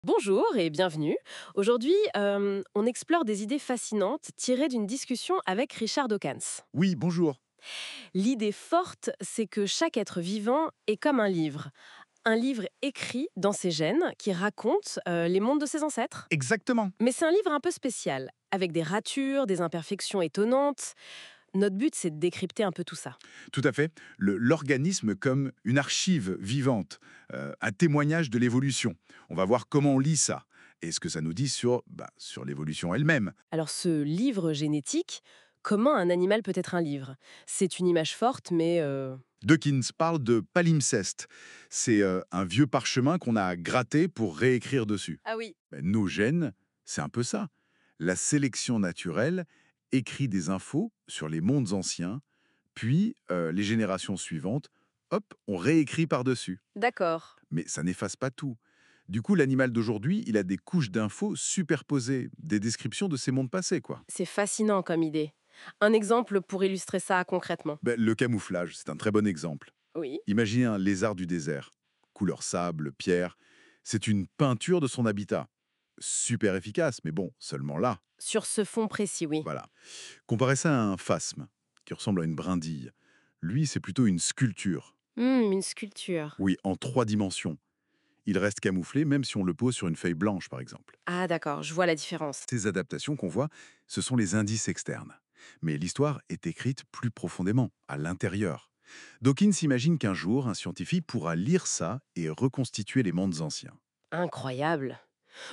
Bonjour et bienvenue. Aujourd'hui, on explore des idées fascinantes tirées d'une discussion avec Richard Dawkins. Oui, bonjour. L'idée forte, c'est que chaque être vivant est comme un livre. Un livre écrit dans ses gènes qui raconte les mondes de ses ancêtres. Exactement. Mais c'est un livre un peu spécial, avec des ratures, des imperfections étonnantes. Notre but, c'est de décrypter un peu tout ça. Tout à fait. L'organisme comme une archive vivante, un témoignage de l'évolution. On va voir comment on lit ça et ce que ça nous dit sur l'évolution elle-même. Alors ce livre génétique, comment un animal peut être un livre? C'est une image forte, mais Dawkins parle de palimpseste. C'est un vieux parchemin qu'on a gratté pour réécrire dessus. ah oui. Ben, nos gènes, c'est un peu ça. La sélection naturelle écrit des infos sur les mondes anciens, puis les générations suivantes, hop, on réécrit par-dessus. D'accord. Mais ça n'efface pas tout. Du coup, l'animal d'aujourd'hui, il a des couches d'infos superposées, des descriptions de ces mondes passés, quoi. C'est fascinant comme idée. Un exemple pour illustrer ça concrètement. Ben, le camouflage, c'est un très bon exemple. Oui. Imaginez un lézard du désert. Couleur sable, pierre. C'est une peinture de son habitat. Super efficace, mais bon, seulement là. Sur ce fond précis, oui. Voilà. Comparez ça à un phasme, qui ressemble à une brindille. Lui, c'est plutôt une sculpture. Une sculpture. Oui, en 3 dimensions. Il reste camouflé même si on le pose sur une feuille blanche, par exemple. Ah d'accord, je vois la différence. Ces adaptations qu'on voit, ce sont les indices externes. Mais l'histoire est écrite plus profondément, à l'intérieur. Dawkins imagine qu'un jour, un scientifique pourra lire ça et reconstituer les mondes anciens. Incroyable.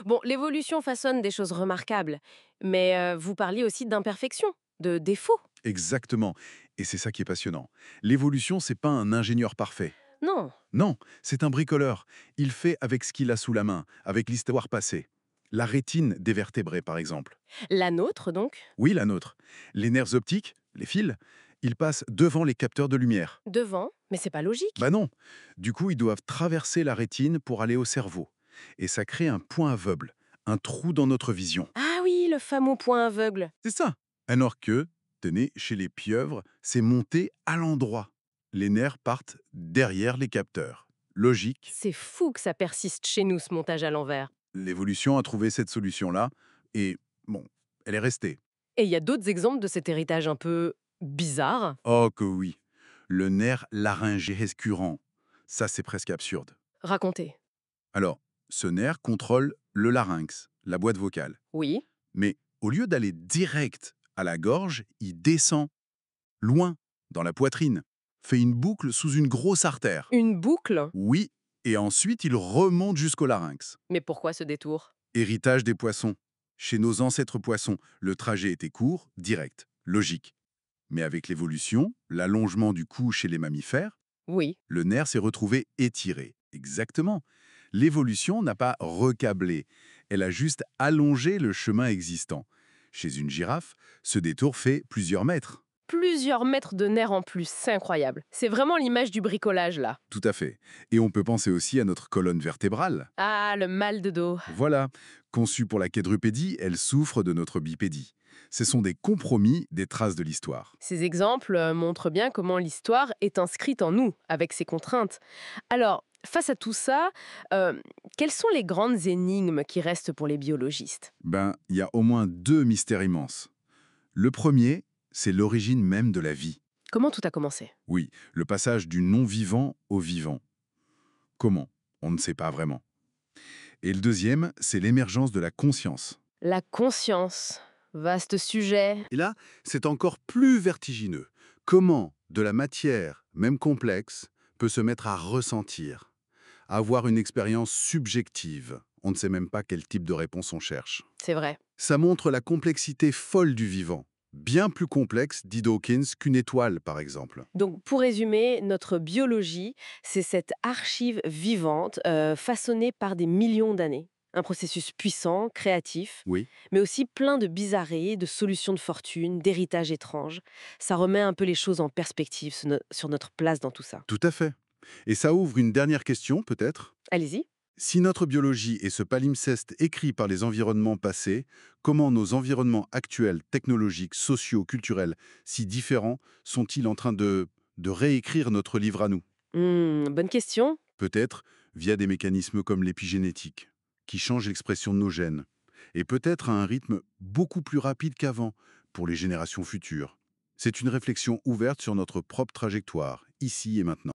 Bon, l'évolution façonne des choses remarquables, mais vous parliez aussi d'imperfection, de défauts. Exactement. Et c'est ça qui est passionnant. L'évolution, c'est pas un ingénieur parfait. Non. Non, c'est un bricoleur. Il fait avec ce qu'il a sous la main, avec l'histoire passée. La rétine des vertébrés, par exemple. La nôtre, donc. Oui, la nôtre. Les nerfs optiques, les fils, ils passent devant les capteurs de lumière. Devant, mais c'est pas Bah logique. non. Du coup, ils doivent traverser la rétine pour aller au cerveau. Et ça crée un point aveugle, un trou dans notre vision. Ah oui, le fameux point aveugle. C'est ça. Alors que, tenez, chez les pieuvres, c'est monté à l'endroit. Les nerfs partent derrière les capteurs. Logique. C'est fou que ça persiste chez nous, ce montage à l'envers. L'évolution a trouvé cette solution-là. Et, bon, elle est restée. Et il y a d'autres exemples de cet héritage un peu bizarre. Oh que oui. Le nerf laryngé récurrent. Ça, c'est presque absurde. Racontez. Alors, ce nerf contrôle le larynx, la boîte vocale. Oui. Mais au lieu d'aller direct à la gorge, il descend, loin, dans la poitrine, fait une boucle sous une grosse artère. Une boucle. Oui, et ensuite il remonte jusqu'au larynx. Mais pourquoi ce détour? Héritage des poissons. Chez nos ancêtres poissons, le trajet était court, direct, logique. Mais avec l'évolution, l'allongement du cou chez les mammifères, Oui. le nerf s'est retrouvé étiré. Exactement. L'évolution n'a pas recablé, elle a juste allongé le chemin existant. Chez une girafe, ce détour fait plusieurs mètres. Plusieurs mètres de nerfs en plus, c'est incroyable. C'est vraiment l'image du bricolage là. Tout à fait. Et on peut penser aussi à notre colonne vertébrale. Ah, le mal de dos. Voilà, conçue pour la quadrupédie, elle souffre de notre bipédie. Ce sont des compromis, des traces de l'histoire. Ces exemples montrent bien comment l'histoire est inscrite en nous, avec ses contraintes. Alors, face à tout ça, quelles sont les grandes énigmes qui restent pour les biologistes? Ben, il y a au moins 2 mystères immenses. Le premier, c'est l'origine même de la vie. Comment tout a commencé? Oui, le passage du non-vivant au vivant. Comment? On ne sait pas vraiment. Et le deuxième, c'est l'émergence de la conscience. La conscience. Vaste sujet. Et là, c'est encore plus vertigineux. Comment de la matière, même complexe, peut se mettre à ressentir, à avoir une expérience subjective? On ne sait même pas quel type de réponse on cherche. C'est vrai. Ça montre la complexité folle du vivant. Bien plus complexe, dit Dawkins, qu'une étoile, par exemple. Donc, pour résumer, notre biologie, c'est cette archive vivante façonnée par des millions d'années. Un processus puissant, créatif, Oui, mais aussi plein de bizarreries, de solutions de fortune, d'héritages étranges. Ça remet un peu les choses en perspective sur notre place dans tout ça. tout à fait. Et ça ouvre une dernière question, peut-être. Allez-y. Si notre biologie est ce palimpseste écrit par les environnements passés, comment nos environnements actuels, technologiques, sociaux, culturels, si différents, sont-ils en train de réécrire notre livre à nous? Bonne question. Peut-être via des mécanismes comme l'épigénétique, qui change l'expression de nos gènes, et peut-être à un rythme beaucoup plus rapide qu'avant pour les générations futures. C'est une réflexion ouverte sur notre propre trajectoire, ici et maintenant.